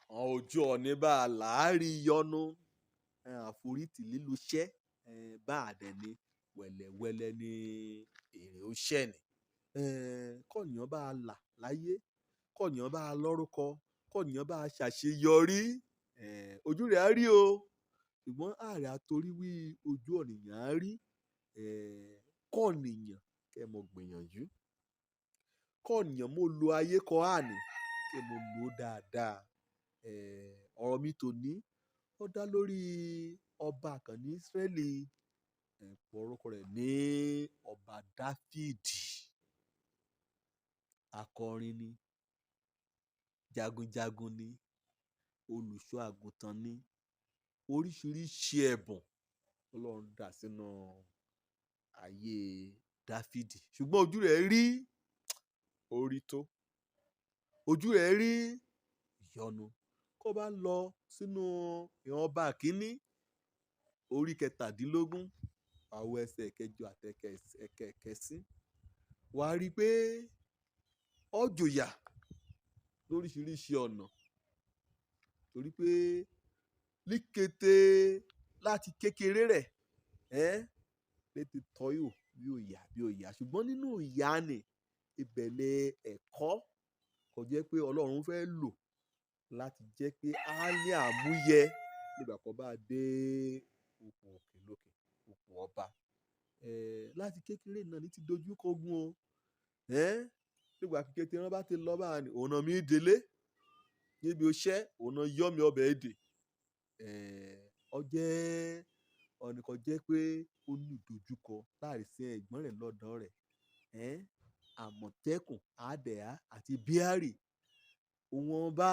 Ojú Ọni Báa Là rí yọnu àforítì lílu iṣẹ́ bá àdẹ̀ ni wẹ̀lẹ̀wẹ̀lẹ̀ ni èrè ó ṣẹ̀ ni. Kọ́nìyàn bá a là láyé, kọ́nìyàn bá a lọ́rúkọ, kọ́nìyàn bá a ṣàṣeyọrí, ojú rẹ̀ á rí o, ṣùgbọ́n ààrẹ àtorí wí ojú ọ̀nìyàn á rí. Kọ́nìyàn kẹ́ mọ gbìyànjú, kọ́nìyàn mo lo ayé kọ́ àní kẹ́ mo lò ó dáadáa. Ọ̀rọ̀ mi tòní ó dá lórí ọba kan ní Ísírẹ́lì, orúkọ rẹ̀ ní ọba Dáfídì. Akọrin ni, jagunjagun ni, olùṣọ́ àgùntàn ni, oríṣiríṣi ẹ̀bùn Ọlọ́run dà sínú ayé Dáfídì, ṣùgbọ́n ojú rẹ̀ rí orí tó, ojú rẹ̀ rí ìyọnu. Kó bá lọ sínú ìran ọba kínní orí kẹtàdínlógún àwọ ẹsẹ̀ kẹjọ àtẹkẹsín, wàá rí i pé ó jòyà lóríṣiríṣi ọ̀nà, torí pé ní kété láti kékeré rẹ̀ létí tọ́yò bí òyà, ṣùgbọ́n nínú ìyà ni ìbẹ̀lẹ̀ ẹ̀kọ́ kò jẹ́ pé Ọlọ́run fẹ́ lò láti jẹ́ pé á ní àmúyẹ nígbà kan bá dé ipò òkè lókè, ipò ọba. Láti kékeré náà ní ti dojú kọgun o. Nígbà kékeré wọn bá ti lọ bá ní ọ̀nà mi délé níbi iṣẹ́ ọ̀nà yọ́ mi ọbẹ̀ èdè. Ó jẹ́ ọ̀nìkan jẹ́ pé ó ní ìdojúkọ láàrin sí ẹ̀gbọ́n rẹ̀ lọ́dọ̀ rẹ̀. Àmọ̀tẹ́kùn, àdẹ̀á àti bíárì. Wọ́n bá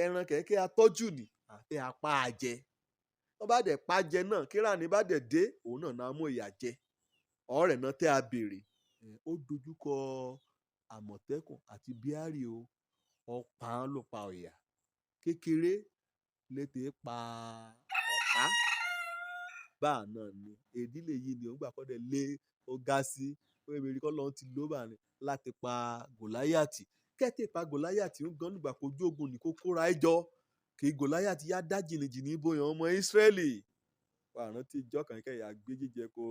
ẹran kẹ̀kẹ́ atọ́jú ni àfi apá àjẹ. Wọ́n bá dẹ̀ pa jẹ náà kíra ní bá dẹ̀ dé òun náà mú ìyà jẹ. Ọ̀rẹ́ náà tẹ́ a béèrè. Ó dojúkọ àmọ̀tẹ́kùn àti bíárì o. Ọ̀pá ló pa ọ̀yà. Kékeré létí pa ọ̀pá. Báà náà ni ìdílé yìí ni òun gbà kọ́ dẹ̀ lé ó ga sí. Ó yẹ kí Ọlọ́run ti lò bá ní láti pa Gòláyàtì. Kẹ́tì pa Gòláyàtì ń gan nígbà kojú ogun ní kó kóra ẹjọ́ kí Gòláyàtì yá dá jìnnìjìnnì bóyá ọmọ Ísírẹ́lì. Wàá rántí ìjọ kan kẹ́yà gbé jíjẹ kó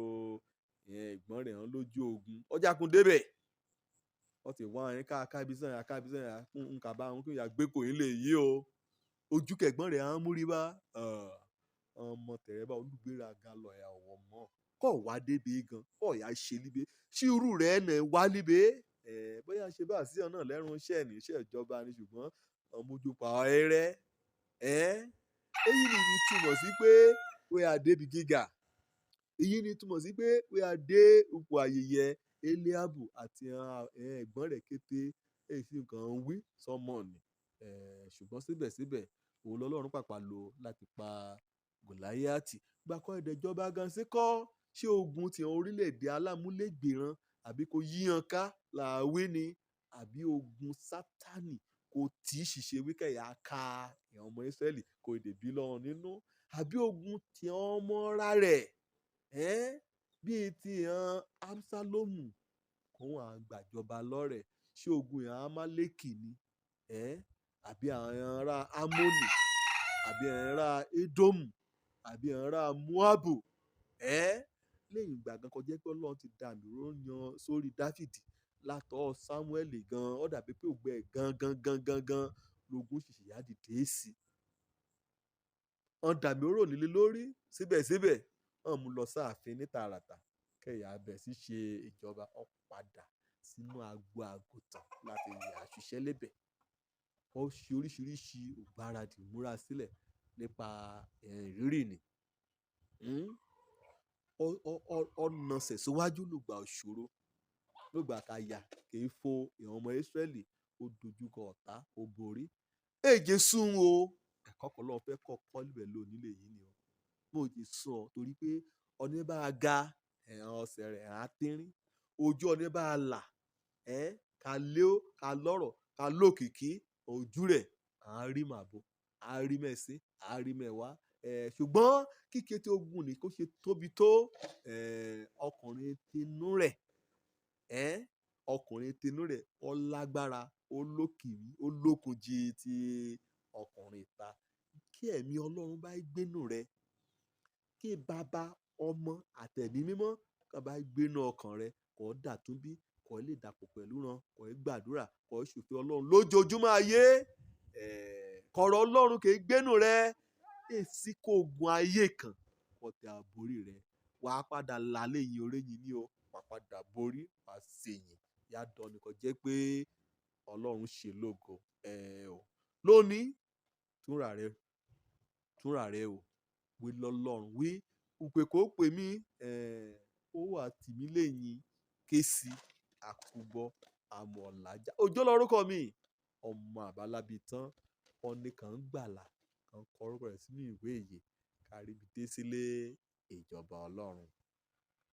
ẹ̀gbọ́n rẹ̀ hàn lójú ogun. Ọjà kun débẹ̀. Wọ́n ti wá ẹ̀rín káàbísàn nǹkan bá wọn kí ìyá gbé kò yín lè yí o. Ojú kẹ̀gbọ́n rẹ̀ á múrí bá. Ọmọ tẹ̀rẹ̀ bá olùgbéraga lọ ẹ̀ ọ̀wọ̀ mọ́. Kọ̀ wá débi gan. Kọ̀ yá ṣe líbe. Ṣé irú rẹ̀ nà wá líbe? Bóyá ṣe bá sí ọ̀nà lẹ́rùn iṣẹ́ ní iṣẹ́ ìjọba ni ṣùgbọ́n ọmọjú pa ẹrẹ́. Èyí ni túmọ̀ sí pé wé a débi gíga. Èyí ni túmọ̀ sí pé wé a dé ipò ayẹyẹ Eliabu àti ẹ̀gbọ́n rẹ̀ kété èyí sì nǹkan wí sọ́mọ̀ ni. Ṣùgbọ́n síbẹ̀síbẹ̀ òun lọ́lọ́run pàpà lò láti pa Gòláyàtì. Gbàkọ́ ìdẹ̀jọba gan sí kọ́ ṣé ogun ti orílẹ̀-èdè alámúlégbèran àbí kò yíyan ká làwé ni àbí ogun Sátánì kò tí ṣìṣe wíkẹ̀yà ká ìyàn ọmọ Ísírẹ́lì kò èdè bí lọ́run nínú àbí ogun ti ọmọ ra rẹ̀ bíi ti ìyàn Absalomu kóhun àgbàjọba lọ́rẹ̀ ṣé ogun ìyàn Amálẹ́kì ni àbí àwọn ará Amónì àbí àwọn ará Édómù àbí àwọn ará Móábù lẹ́yìn ìgbà gan kọjá pé Ọlọ́run ti dà mí ró yan sórí Dáfídì látọ̀ Sámúẹ́lì gan ó dàbí pé ògbẹ́ gan lógún ṣìṣì yá dìde sí. Wọ́n dà mí ró nílé lórí síbẹ̀síbẹ̀ wọ́n mú lọ sáàfin ní tààràtà kẹ̀yà abẹ̀ sí ṣe ìjọba ó padà sínú agbo àgùntàn láti yà ṣiṣẹ́ lébẹ̀. Ó ṣe oríṣiríṣi ògbáradì múra sílẹ̀ nípa ìrírí ni. Ọ̀nà sẹ̀síwájú lùgbà òṣòro lùgbà káyà kì í fo ìran ọmọ Ísírẹ́lì ó dojúkọ ọ̀tá ó borí. Èjè sún o ẹ̀kọ́ kan lọ́ọ́ fẹ́ kọ́ níbẹ̀ lónìí lè yí ni o. Mo jì sún ọ torí pé Ọni Báa ga ẹ̀hàn ọ̀sẹ̀ rẹ̀ á tínrín. Ojú Ọni Báa Là ká lé ó ká lọ́rọ̀ ká lókìkí ojú rẹ̀ á rí màbo á rí mẹ́sìn á rí mẹ́wàá. Ṣùgbọ́n kíkẹ́ tí ogun ní kó ṣe tóbi tó ọkùnrin tinú rẹ̀ ọkùnrin tinú rẹ̀ ó lágbára ó lókìrí ó lókun jí ti ọkùnrin ta kí ẹ̀mí Ọlọ́run bá gbénú rẹ, kí bàbá, ọmọ àtẹ̀mí mímọ́ kan bá gbénú ọkàn rẹ, kó dàtún bí, kó lè dàpọ̀ pẹ̀lú ran, kó gbàdúrà, kó ṣùfẹ́ Ọlọ́run lójoojúmọ́ ayé. Kọ̀rọ̀ Ọlọ́run kì í gbénú rẹ, èsì kò gun ayé kan ọ̀tẹ̀ àborí rẹ. Wàá padà lálé yìn oréyìn ní o, wàá padà borí, wàá ṣèyìn. Yàdọ̀ nìkan jẹ́ pé Ọlọ́run ṣe lógo. Lónìí, túnra rẹ o, wí lọ́lọ́run, wí òpè kó pè mí, ó wà tì mí lẹ́yìn kéésì àkúbọ àmọ̀lájà. Òjó lórúkọ mi, ọmọ àbálábí tán, ọ̀nì kan gbàlà kan kọ orúkọ rẹ̀ sínú ìwé ìyè, kárí ibi dé sílé ìjọba Ọlọ́run.